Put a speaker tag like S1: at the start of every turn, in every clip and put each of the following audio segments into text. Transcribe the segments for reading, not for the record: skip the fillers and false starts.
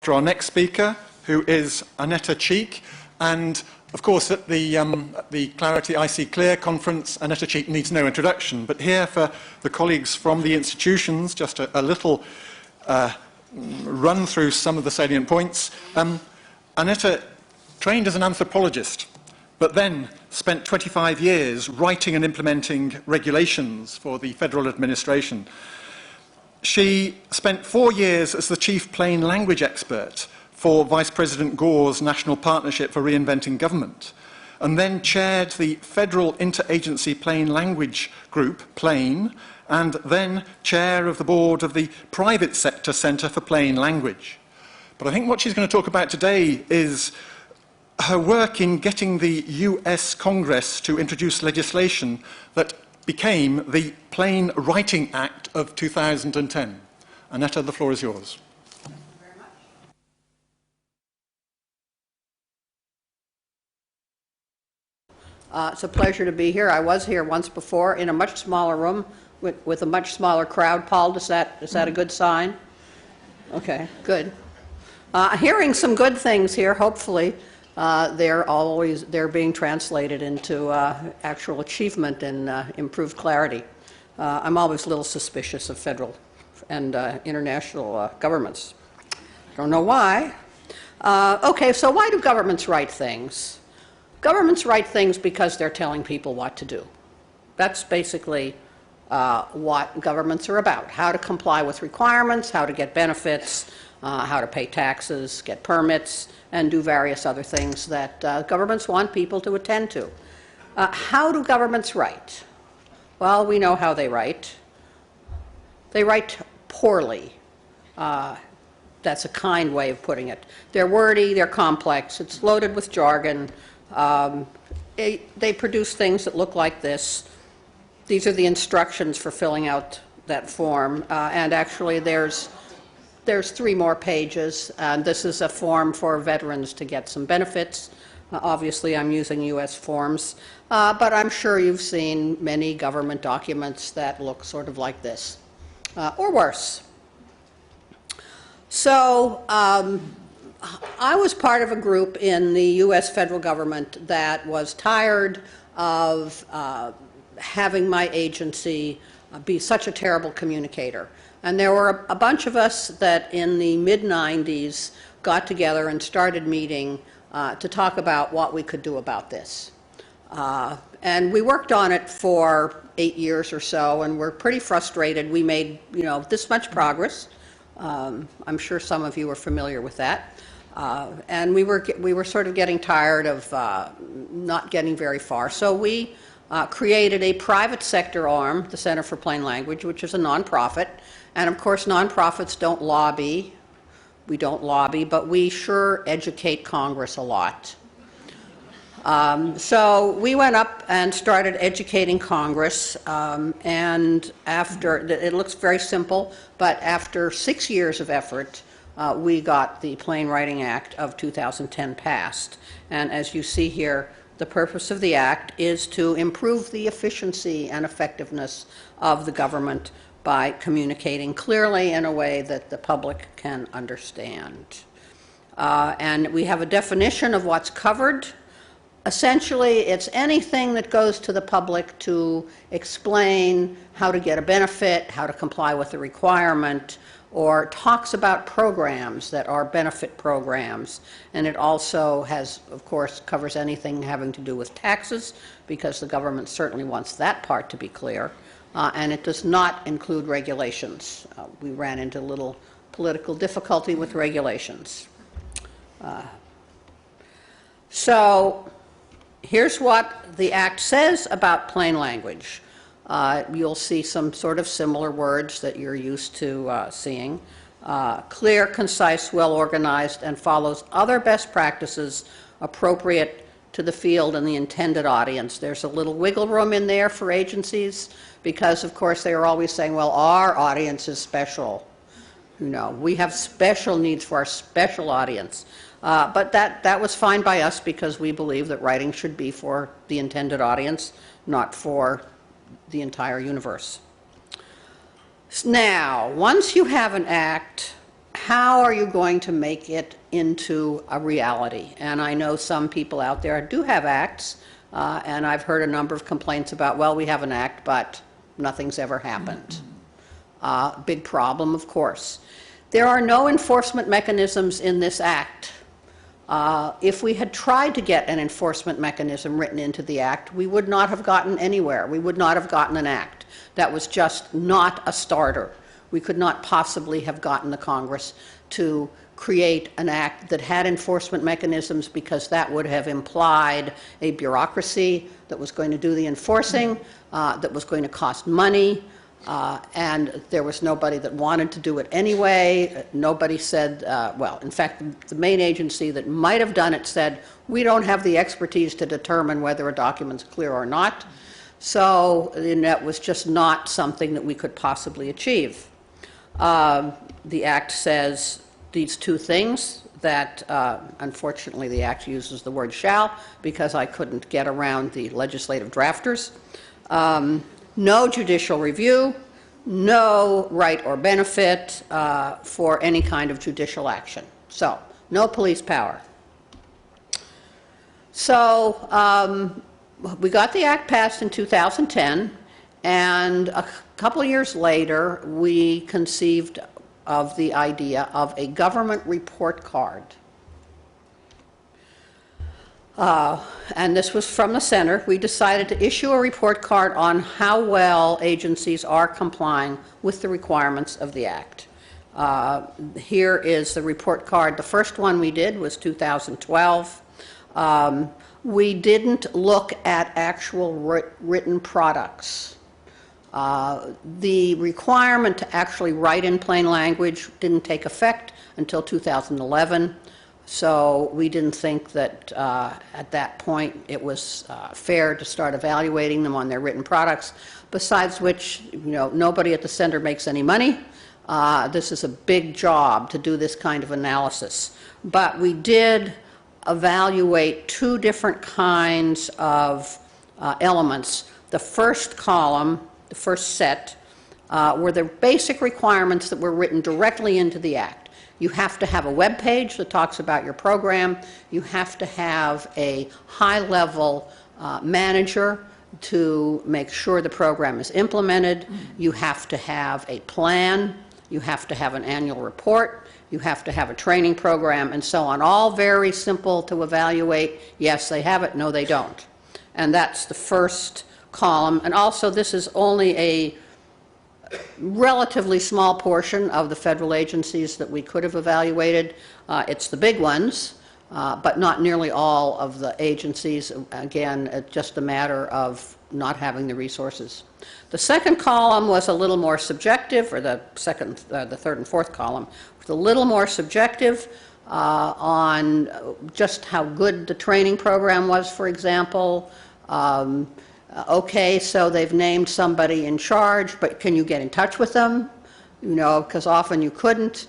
S1: to our next speaker, who is Annetta Cheek. And of course, at the Clarity IC Clear conference, Annetta Cheek needs no introduction. But here, for the colleagues from the institutions, just a little run through some of the salient points. Annetta trained as an anthropologist, but then spent 25 years writing and implementing regulations for the federal administration. She spent 4 years as the chief plain language expert for Vice President Gore's National Partnership for Reinventing Government, and then chaired the Federal Interagency Plain Language Group, PLAIN, and then chair of the board of the Private Sector Centre for Plain Language. But I think what she's going to talk about today is her work in getting the US Congress to introduce legislation that became the Plain Writing Act of 2010. Annetta, the floor is yours.
S2: Thank you very much. It's a pleasure to be here. I was here once before in a much smaller room with a much smaller crowd. Paul, is that a good sign? Okay, good. Hearing some good things here, hopefully. They're being translated into actual achievement and improved clarity. I'm always a little suspicious of federal and international governments. Don't know why. Okay, so why do governments write things? Governments write things because they're telling people what to do. That's basically what governments are about: how to comply with requirements, how to get benefits, how to pay taxes, get permits, and do various other things that governments want people to attend to. How do governments write? Well, we know how they write. They write poorly. That's a kind way of putting it. They're wordy, they're complex, it's loaded with jargon. They produce things that look like this. These are the instructions for filling out that form, and actually there's 3 more pages. This is a form for veterans to get some benefits. Obviously, I'm using U.S. forms, but I'm sure you've seen many government documents that look sort of like this, or worse. So I was part of a group in the U.S. federal government that was tired of having my agency be such a terrible communicator. And there were a bunch of us that in the mid-90s got together and started meeting to talk about what we could do about this. And we worked on it for 8 years or so, and we're pretty frustrated. We made, this much progress. I'm sure some of you are familiar with that. And we were sort of getting tired of not getting very far. So we created a private sector arm, the Center for Plain Language, which is a nonprofit. And of course, nonprofits don't lobby. We don't lobby, but we sure educate Congress a lot. So we went up and started educating Congress, and it looks very simple, but after 6 years of effort, we got the Plain Writing Act of 2010 passed. And as you see here, the purpose of the act is to improve the efficiency and effectiveness of the government by communicating clearly in a way that the public can understand. And we have a definition of what's covered. Essentially, it's anything that goes to the public to explain how to get a benefit, how to comply with the requirement, or talks about programs that are benefit programs. And it also has, of course, covers anything having to do with taxes, because the government certainly wants that part to be clear. And it does not include regulations. We ran into a little political difficulty with regulations. So here's what the Act says about plain language. You'll see some sort of similar words that you're used to seeing. Clear, concise, well organized, and follows other best practices appropriate to the field and the intended audience. There's a little wiggle room in there for agencies because, of course, they are always saying, well, our audience is special. We have special needs for our special audience. But that was fine by us because we believe that writing should be for the intended audience, not for the entire universe. Now, once you have an act, how are you going to make it into a reality? And I know some people out there do have acts, and I've heard a number of complaints about, well, we have an act, but nothing's ever happened. Big problem, of course. There are no enforcement mechanisms in this act. If we had tried to get an enforcement mechanism written into the act, we would not have gotten anywhere. We would not have gotten an act. That was just not a starter. We could not possibly have gotten the Congress to create an act that had enforcement mechanisms, because that would have implied a bureaucracy that was going to do the enforcing, that was going to cost money, and there was nobody that wanted to do it anyway. Nobody said, well, in fact, the main agency that might have done it said, we don't have the expertise to determine whether a document's clear or not. So that was just not something that we could possibly achieve. The Act says these two things that, unfortunately, the Act uses the word shall, because I couldn't get around the legislative drafters. No judicial review, no right or benefit for any kind of judicial action. So, no police power. So, we got the Act passed in 2010, and a couple of years later, we conceived of the idea of a government report card. And this was from the center. We decided to issue a report card on how well agencies are complying with the requirements of the Act. Here is the report card. The first one we did was 2012. We didn't look at actual written products. The requirement to actually write in plain language didn't take effect until 2011. So we didn't think that at that point it was fair to start evaluating them on their written products, besides which, nobody at the center makes any money. This is a big job to do this kind of analysis. But we did evaluate two different kinds of elements. The first column, the first set, were the basic requirements that were written directly into the Act. You have to have a web page that talks about your program. You have to have a high-level manager to make sure the program is implemented. You have to have a plan. You have to have an annual report. You have to have a training program, and so on. All very simple to evaluate. Yes, they have it. No, they don't. And that's the first column. And also, this is only a relatively small portion of the federal agencies that we could have evaluated. It's the big ones, but not nearly all of the agencies. Again, it's just a matter of not having the resources. The second column was a little more subjective, or the third and fourth column was a little more subjective on just how good the training program was, for example. Okay, so they've named somebody in charge, but can you get in touch with them? Because often you couldn't.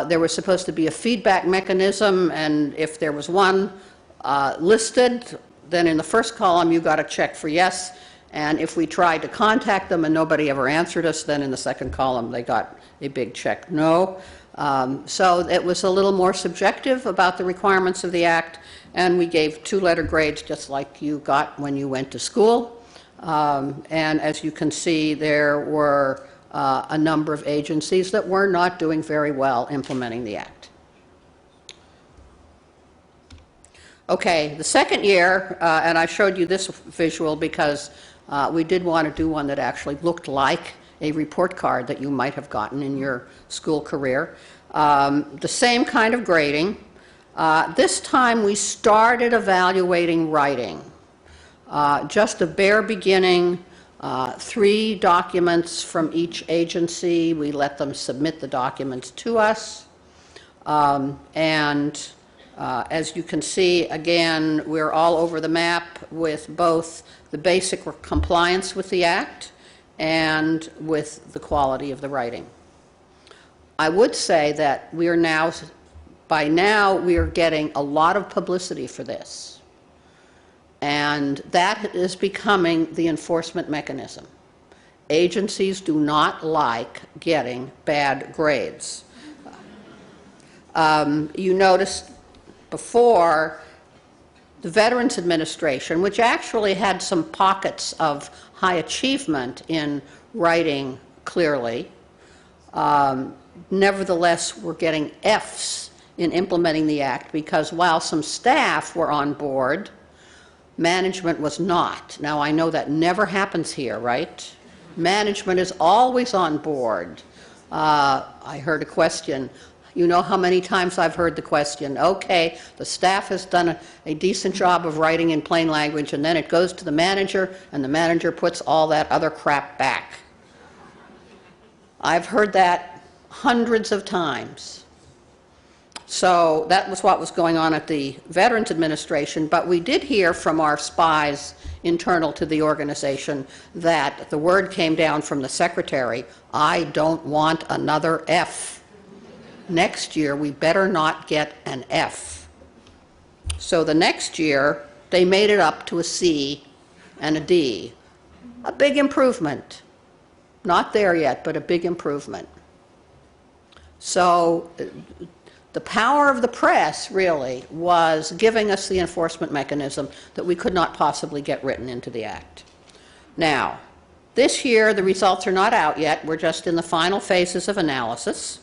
S2: There was supposed to be a feedback mechanism, and if there was one listed, then in the first column you got to check for yes, and if we tried to contact them and nobody ever answered us, then in the second column they got a big check no. So it was a little more subjective about the requirements of the Act, and we gave two-letter grades just like you got when you went to school. And as you can see, there were a number of agencies that were not doing very well implementing the Act. Okay, the second year, and I showed you this visual because we did want to do one that actually looked like a report card that you might have gotten in your school career. The same kind of grading. This time we started evaluating writing. Just a bare beginning, 3 documents from each agency. We let them submit the documents to us. As you can see, again, we're all over the map with both the basic compliance with the Act and with the quality of the writing. I would say that we are now, by now, we are getting a lot of publicity for this. And that is becoming the enforcement mechanism. Agencies do not like getting bad grades. You noticed before the Veterans Administration, which actually had some pockets of high achievement in writing clearly, nevertheless were getting Fs in implementing the act, because while some staff were on board, management was not. Now, I know that never happens here, right? Management is always on board. I heard a question. You know how many times I've heard the question, okay, the staff has done a decent job of writing in plain language, and then it goes to the manager, and the manager puts all that other crap back. I've heard that hundreds of times. So that was what was going on at the Veterans Administration, but we did hear from our spies internal to the organization that the word came down from the secretary, I don't want another F. Next year, we better not get an F. So the next year, they made it up to a C and a D. A big improvement. Not there yet, but a big improvement. So the power of the press, really, was giving us the enforcement mechanism that we could not possibly get written into the Act. Now, this year, the results are not out yet. We're just in the final phases of analysis.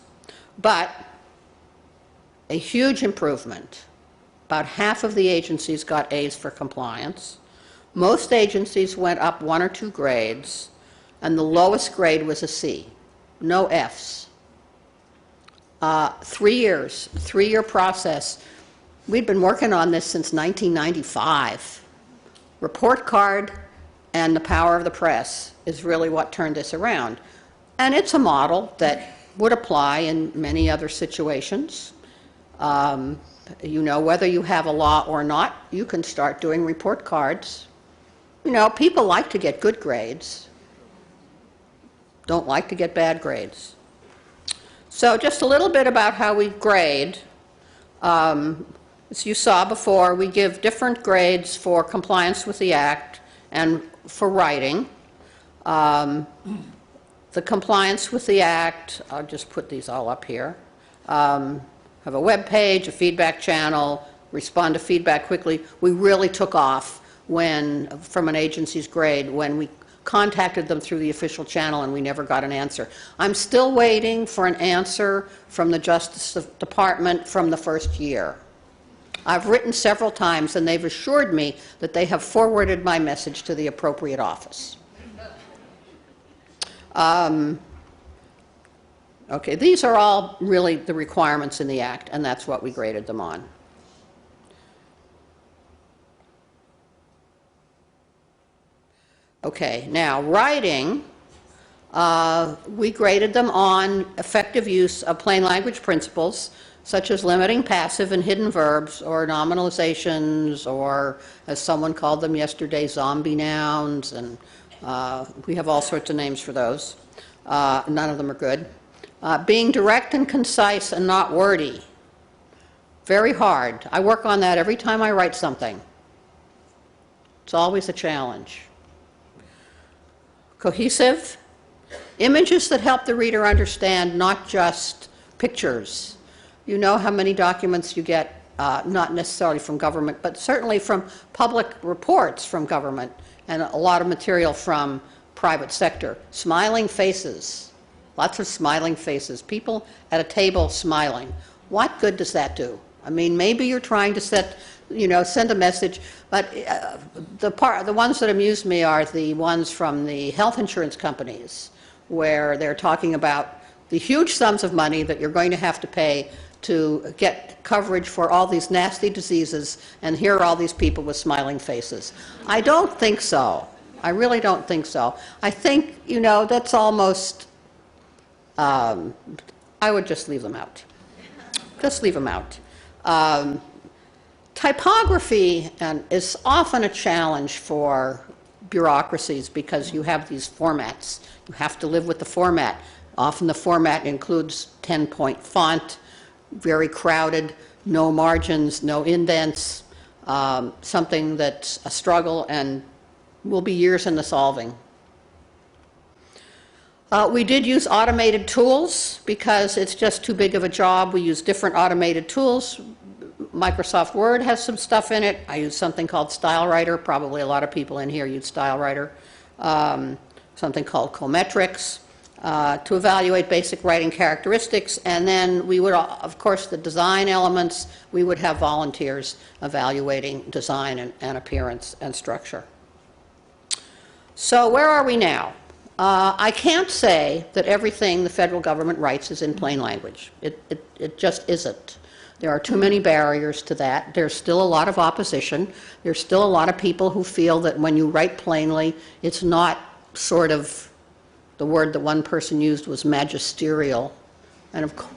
S2: But a huge improvement. About half of the agencies got A's for compliance. Most agencies went up 1 or 2 grades, and the lowest grade was a C. No F's. 3 years, 3-year process. We'd been working on this since 1995. Report card and the power of the press is really what turned this around. And it's a model that would apply in many other situations. You know, whether you have a law or not, you can start doing report cards. You know, people like to get good grades, don't like to get bad grades. So just a little bit about how we grade. As you saw before, we give different grades for compliance with the Act and for writing. The compliance with the Act, I'll just put these all up here, have a web page, a feedback channel, respond to feedback quickly. We really took off when, from an agency's grade, when we contacted them through the official channel and we never got an answer. I'm still waiting for an answer from the Justice Department from the first year. I've written several times and they've assured me that they have forwarded my message to the appropriate office. Okay, these are all really the requirements in the Act, and that's what we graded them on. Okay, now writing, we graded them on effective use of plain language principles, such as limiting passive and hidden verbs, or nominalizations, or, as someone called them yesterday, zombie nouns, and we have all sorts of names for those. None of them are good. Being direct and concise and not wordy. Very hard. I work on that every time I write something. It's always a challenge. Cohesive. Images that help the reader understand, not just pictures. You know how many documents you get, not necessarily from government, but certainly from public reports from government, and a lot of material from private sector. Smiling faces. Lots of smiling faces. People at a table smiling. What good does that do? I mean, maybe you're trying to send a message, but the ones that amuse me are the ones from the health insurance companies, where they're talking about the huge sums of money that you're going to have to pay to get coverage for all these nasty diseases, and here are all these people with smiling faces. I don't think so. I really don't think so. I think, that's almost, I would just leave them out. Just leave them out. Typography is often a challenge for bureaucracies because you have these formats. You have to live with the format. Often the format includes 10-point font, very crowded, no margins, no indents, something that's a struggle and will be years in the solving. We did use automated tools because it's just too big of a job. We use different automated tools. Microsoft Word has some stuff in it. I use something called StyleWriter. Probably a lot of people in here use StyleWriter. Something called Cometrics to evaluate basic writing characteristics. And then we would, of course, the design elements, we would have volunteers evaluating design and appearance and structure. So where are we now? I can't say that everything the federal government writes is in plain language. It just isn't. There are too many barriers to that. There's still a lot of opposition. There's still a lot of people who feel that when you write plainly, it's not sort of, the word that one person used was magisterial. And of course,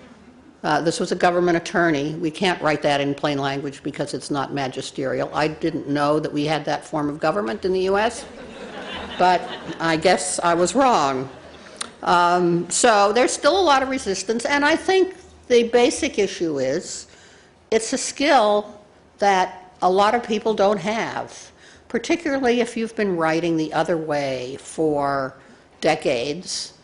S2: this was a government attorney. We can't write that in plain language because it's not magisterial. I didn't know that we had that form of government in the U.S., but I guess I was wrong. So there's still a lot of resistance, and I think the basic issue is it's a skill that a lot of people don't have, particularly if you've been writing the other way for decades.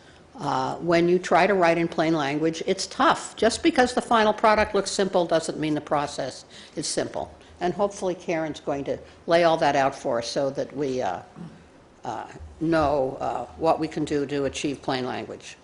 S2: When you try to write in plain language, it's tough. Just because the final product looks simple doesn't mean the process is simple. And hopefully Karen's going to lay all that out for us so that we know what we can do to achieve plain language.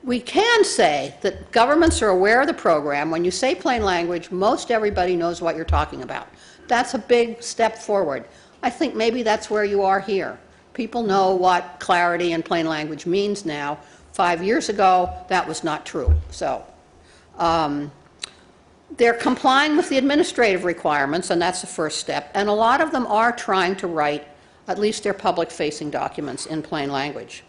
S2: We can say that governments are aware of the program. When you say plain language, most everybody knows what you're talking about. That's a big step forward. I think maybe that's where you are here. People know what clarity in plain language means now. 5 years ago, that was not true. So they're complying with the administrative requirements, and that's the first step. And a lot of them are trying to write at least their public-facing documents in plain language.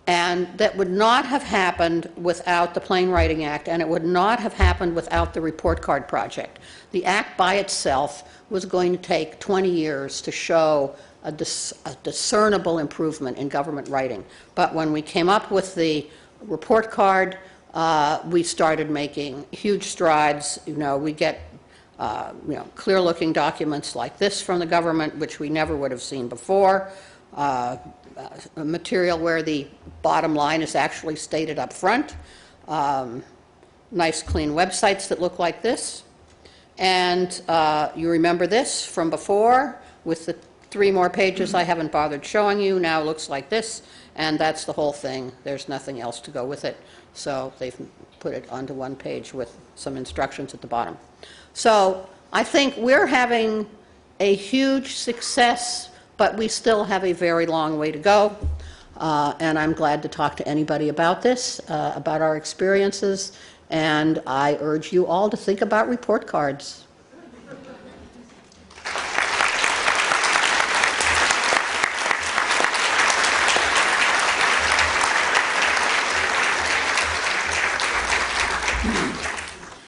S2: And that would not have happened without the Plain Writing Act, and it would not have happened without the Report Card Project. The Act by itself was going to take 20 years to show a discernible improvement in government writing. But when we came up with the report card, we started making huge strides. We get clear-looking documents like this from the government, which we never would have seen before. Material where the bottom line is actually stated up front. Nice, clean websites that look like this. And you remember this from before with the 3 more pages I haven't bothered showing you. Now it looks like this, and that's the whole thing. There's nothing else to go with it. So they've put it onto one page with some instructions at the bottom. So I think we're having a huge success, but we still have a very long way to go. And I'm glad to talk to anybody about this, about our experiences. And I urge you all to think about report cards.